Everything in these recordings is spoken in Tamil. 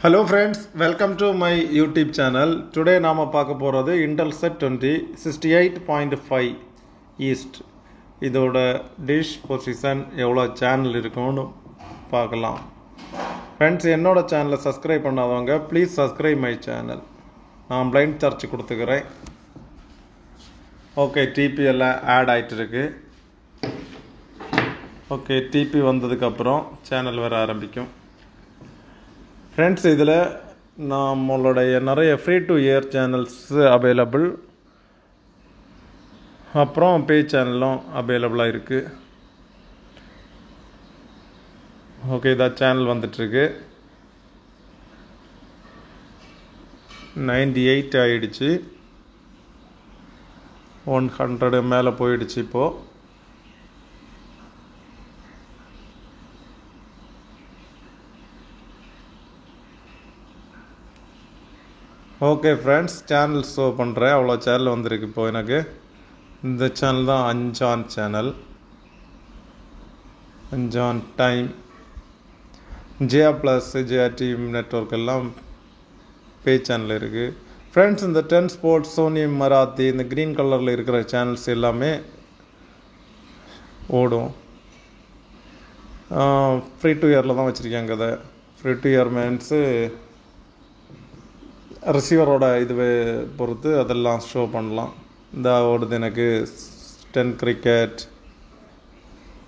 Hello friends, welcome to my YouTube channel. Today நாம பார்க்க போறது Intelsat 20 68.5 East. இதோட dish position எவ்வளவு சேனல் இருக்கும்னு பார்க்கலாம். Friends, என்னோட சேனலை சப்ஸ்கிரைப் பண்ணாதவங்க please subscribe my channel. நான் blind search கொடுத்துக்கிறேன். ஓகே, TP எல்லாம் ஆட் ஆயிட்டு இருக்கு. ஓகே, TP வந்ததுக்கு அப்புறம் சேனல் வர ஆரம்பிக்கும். ஃப்ரெண்ட்ஸ், இதில் நம்மளுடைய நிறைய free to air channels available, அப்புறம் பே சேனலும் அவைலபிளாக இருக்குது. ஓகே, இதான் சேனல் வந்துட்டுருக்கு. 98 ஆகிடுச்சு, 100 மேலே போயிடுச்சு இப்போது. ஓகே ஃப்ரெண்ட்ஸ், சேனல் ஷோ பண்ணுறேன். அவ்வளோ சேனல் வந்திருக்கு இப்போது எனக்கு. இந்த சேனல் தான் அஞ்சான் சேனல், அஞ்சான் டைம், ஜியா ப்ளஸ், ஜியா டிவி நெட்வொர்க் எல்லாம் பே சேனல் இருக்குது. ஃப்ரெண்ட்ஸ், இந்த 10 ஸ்போர்ட்ஸ், சோனி மராத்தி, இந்த க்ரீன் கலரில் இருக்கிற சேனல்ஸ் எல்லாமே ஓடும். ஃப்ரீ டு இயரில் தான் வச்சுருக்காங்க. அதை ஃப்ரீ டு இயர் மீன்ஸு ரிசீவரோட இதுவே பொறுத்து அதெல்லாம் ஷோ பண்ணலாம். இந்த ஓடுது எனக்கு 10 கிரிக்கெட்,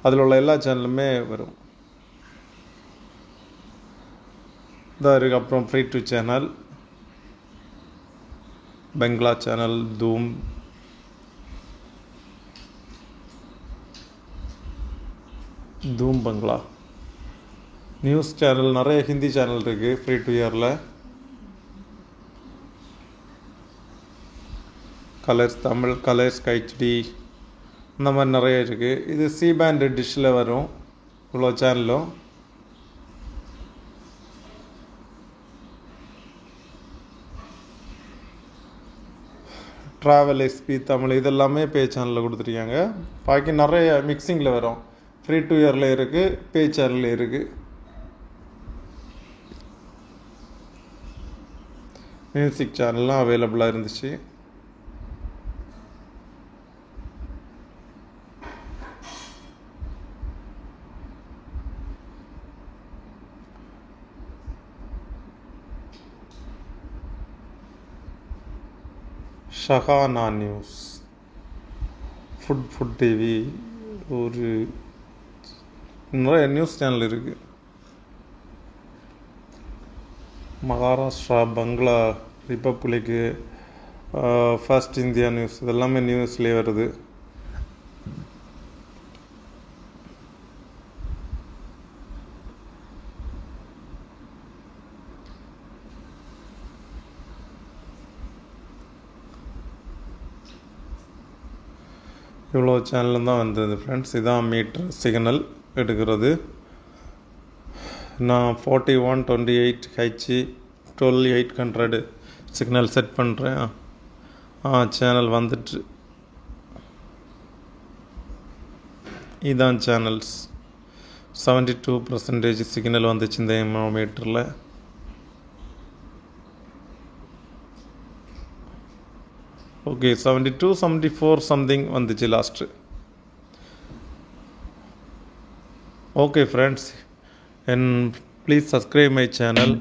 அதில் உள்ள எல்லா சேனலுமே வரும். இதாக இருக்குது. அப்புறம் free to channel, bungalow channel, தூம் பங்களா, நியூஸ் சேனல், நிறைய ஹிந்தி சேனல் இருக்குது ஃப்ரீ டு இயரில். கலர்ஸ் தமிழ், கலர்ஸ் ஹெச்டி, இந்த மாதிரி நிறைய இருக்குது. இது சி பேண்ட் டிஷ்ஷில் வரும் இவ்வளோ சேனலும். ட்ராவல், எஸ்பி தமிழ், இதெல்லாமே பே சேனலில் கொடுத்துருக்காங்க. பாக்கி நிறைய மிக்சிங்கில் வரும். ஃப்ரீ டு இயரில் இருக்குது, பே சேனலில் இருக்குது. மியூசிக் சேனல்லாம் அவைலபிளாக இருந்துச்சு. ஷஹானா நியூஸ், ஃபுட் டிவி, ஒரு நிறைய நியூஸ் சேனல் இருக்குது. மகாராஷ்டிரா, பங்களா, ரிப்பப்ளிக்கு, ஃபர்ஸ்ட் இந்தியா நியூஸ், இதெல்லாமே நியூஸ்லேயே வருது. இவ்வளோ சேனலும் தான் வந்தது ஃப்ரெண்ட்ஸ். இதான் மீட்டர் சிக்னல் எடுக்கிறது. நான் 4128H 12800 சிக்னல் செட் பண்ணுறேன். சேனல் வந்துட்டு இதான் சேனல்ஸ். 72% சிக்னல் வந்துச்சு இந்த மீட்டரில். ஓகே, 72, 74 சம்திங் வந்துச்சு last. Okay friends, and please subscribe my channel.